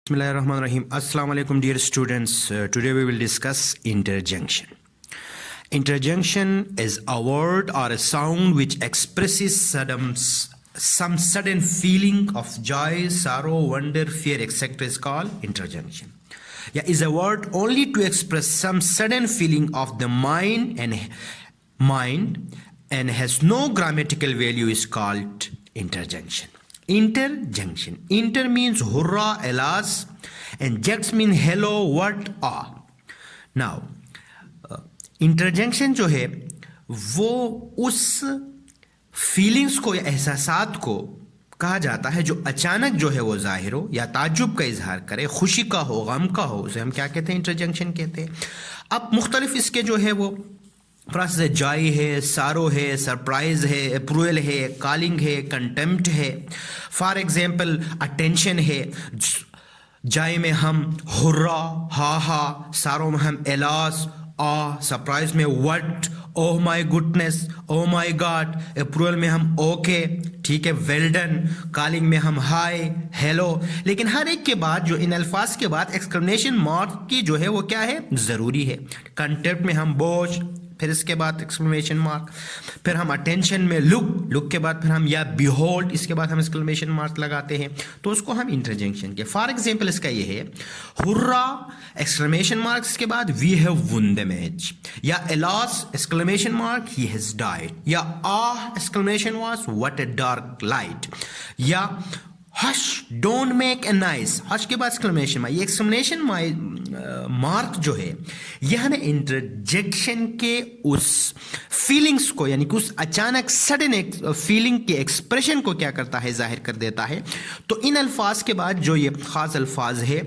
Bismillahirrahmanirrahim. Assalamu alaikum, dear students. Today we will discuss interjection. Interjection is a word or a sound which expresses some sudden feeling of joy, sorrow, wonder, fear, etc. is called interjection. Yeah, is a word only to express some sudden feeling of the mind and has no grammatical value is called interjection. Interjection. Inter means hurrah, alas, and jex means hello, what, ah. Now, interjection जो है वो उस feelings को या एहसासात को कहा जाता है जो अचानक जो है वो जाहिर हो या ताज्जुब का इजहार करे, खुशी का हो, गम का हो, उसे हम क्या कहते हैं? इंटरजेक्शन कहते हैं. अब मुख्तलिफ इसके जो है वो प्रोसेस है. जॉय है, सारो है, सरप्राइज है, अप्रूवल है, कॉलिंग है, कंटेम्प्ट है. फॉर एग्जाम्पल अटेंशन है. जॉय में हम हुर्रा, हा हा, सारो में हम एलास, आ, सरप्राइज में what, oh my goodness, oh my God. Approval में हम ओके, ठीक है, वेल डन. कॉलिंग में हम हाय, हेलो. लेकिन हर एक के बाद जो इन अल्फाज के बाद एक्सक्लेमेशन मार्क की जो है वो क्या है? जरूरी है. कंटेम्प्ट में हम बोझ, फिर इसके बाद एक्सक्लेमेशन मार्क. फिर हम अटेंशन में लुक, लुक के बाद फिर हम या बिहोल्ड, इसके बाद हम एक्सक्लेमेशन मार्क लगाते हैं. तो उसको हम इंटरजेक्शन के. फॉर एग्जांपल इसका ये है हुर्रा एक्सक्लेमेशन मार्क, इसके बाद we have won the match, या alas exclamation mark he has died, या ah exclamation mark what a dark light, या hush don't make a noise, hush के बाद एक्सक्लेमेशन मार्क. ये एक्सक्लेमेशन मार्क जो है यह हमें इंटरजेक्शन के उस फीलिंग्स को, यानी कि उस अचानक सडन फीलिंग के एक्सप्रेशन को क्या करता है? जाहिर कर देता है. तो इन अल्फाज के बाद जो ये खास अल्फाज है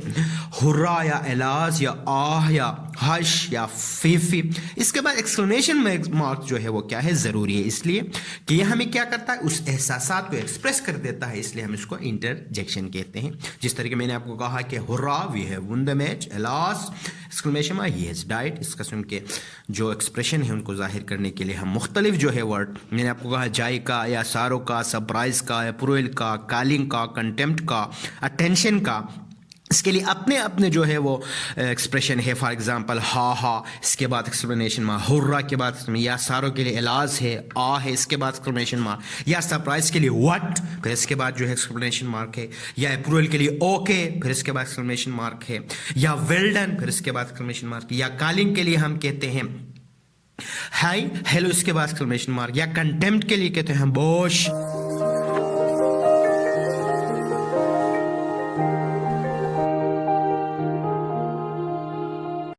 हुर्रा या एलाज या आह या हश या फीफी, इसके बाद एक्सक्लेमेशन मार्क जो है वो क्या है? जरूरी है, इसलिए कि यह हमें क्या करता है? उस एहसासात को एक्सप्रेस कर देता है, इसलिए हम इसको इंटरजेक्शन कहते हैं. जिस तरीके मैंने आपको कहा कि hurrah we have won the match, alas exclamation mark he has died, इस किस्म के जो एक्सप्रेशन है उनको जाहिर करने के लिए हम मुख्तलिफ जो है वर्ड, मैंने आपको कहा जाय का या सारो का, सरप्राइज का, अप्रूवल का, कॉलिंग का, कंटेम्प्ट का, अटेंशन का, इसके लिए अपने अपने जो है वो एक्सप्रेशन है. फॉर एग्जांपल हा हा, इसके बाद एक्सप्लेनेशन मार्क, हुर्रा के बाद, या सारो के लिए एलाज है, आ है, इसके बाद एक्सप्लेनेशन मार्क, या सरप्राइज के लिए व्हाट, फिर इसके बाद जो है एक्सप्लेनेशन मार्क है, या अप्रूवल के लिए ओके, फिर इसके बाद एक्सप्लेनेशन मार्क है, या वेल डन, फिर इसके बाद एक्सप्लेनेशन मार्क, या कॉलिंग के लिए हम कहते हैं हाय हेलो, इसके बाद एक्सक्लेमेशन मार्क, या कंटेम्प्ट के लिए कहते हैं बोश,